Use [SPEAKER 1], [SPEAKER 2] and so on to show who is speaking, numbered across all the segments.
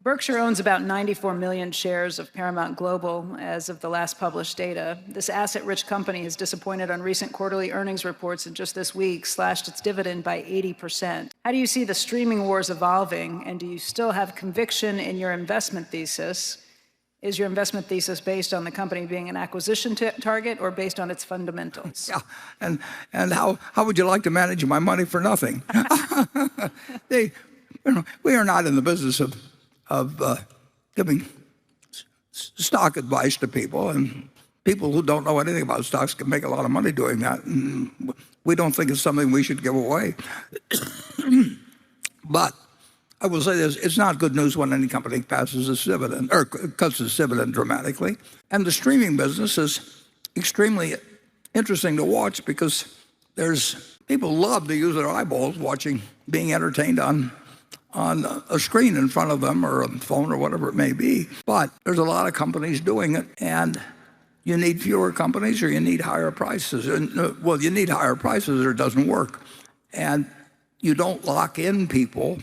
[SPEAKER 1] Berkshire owns about 94 million shares of Paramount Global as of the last published data. This asset-rich company has disappointed on recent quarterly earnings reports and just this week slashed its dividend by 80%. How do you see the streaming wars evolving, and do you still have conviction in your investment thesis? Is your investment thesis based on the company being an acquisition target or based on its fundamentals?
[SPEAKER 2] Yeah, and how would you like to manage my money for nothing? We are not in the business of giving stock advice to people, and people who don't know anything about stocks can make a lot of money doing that, and we don't think it's something we should give away. But I will say this, it's not good news when any company passes its dividend or cuts its dividend dramatically. And the streaming business is extremely interesting to watch because people love to use their eyeballs watching, being entertained on a screen in front of them or a phone or whatever it may be. But there's a lot of companies doing it, and you need fewer companies or you need higher prices. Well, you need higher prices or it doesn't work. And you don't lock in people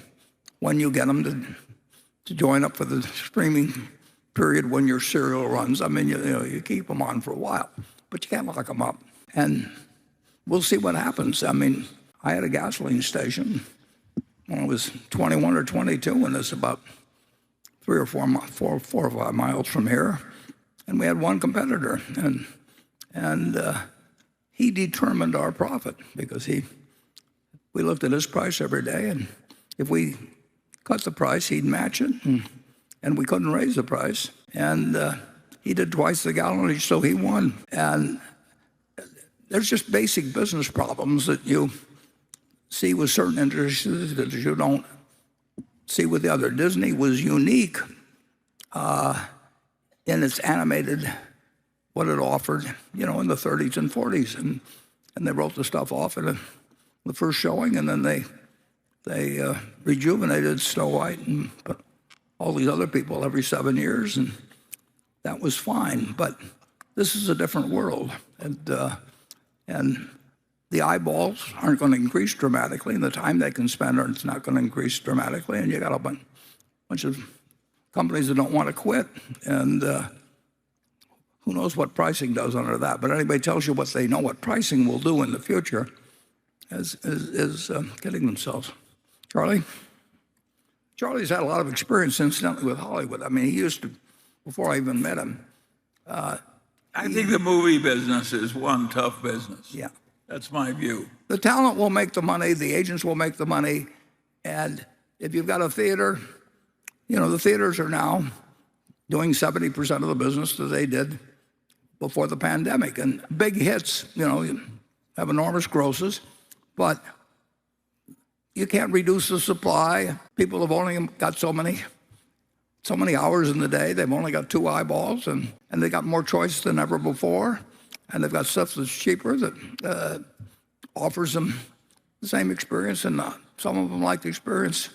[SPEAKER 2] when you get them to join up for the streaming period when your serial runs. I mean, you keep them on for a while, but you can't lock them up. And we'll see what happens. I mean, I had a gasoline station when I was 21 or 22, and it's about 4 or 5 miles from here. And we had one competitor, and he determined our profit because we looked at his price every day, and if we cut the price, he'd match it, and we couldn't raise the price. And he did twice the gallonage, so he won. And there's just basic business problems that you see with certain industries that you don't see with the other. Disney was unique in its animated, what it offered, in the 30s and 40s. And they wrote the stuff off at the first showing, and then they rejuvenated Snow White and put all these other people every 7 years, and that was fine. But this is a different world, and the eyeballs aren't going to increase dramatically, and the time they can spend it's not going to increase dramatically, and you got a bunch of companies that don't want to quit, and who knows what pricing does under that. But anybody tells you what they know what pricing will do in the future is kidding themselves. Charlie's had a lot of experience, incidentally, with Hollywood. I mean, he used to, before I even met him.
[SPEAKER 3] I think the movie business is one tough business.
[SPEAKER 2] Yeah.
[SPEAKER 3] That's my view.
[SPEAKER 2] The talent will make the money, the agents will make the money, and if you've got a theater, the theaters are now doing 70% of the business that they did before the pandemic. And big hits, have enormous grosses, but you can't reduce the supply. People have only got so many hours in the day. They've only got 2 eyeballs, and they got more choice than ever before. And they've got stuff that's cheaper that offers them the same experience, and some of them like the experience,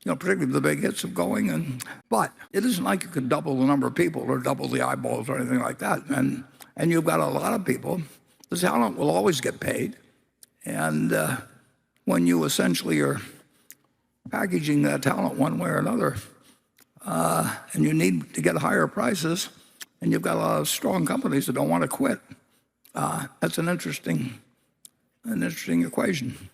[SPEAKER 2] particularly the big hits of going. But it isn't like you could double the number of people or double the eyeballs or anything like that. And you've got a lot of people. The talent will always get paid, and when you essentially are packaging that talent one way or another, and you need to get higher prices, and you've got a lot of strong companies that don't want to quit. That's an interesting equation.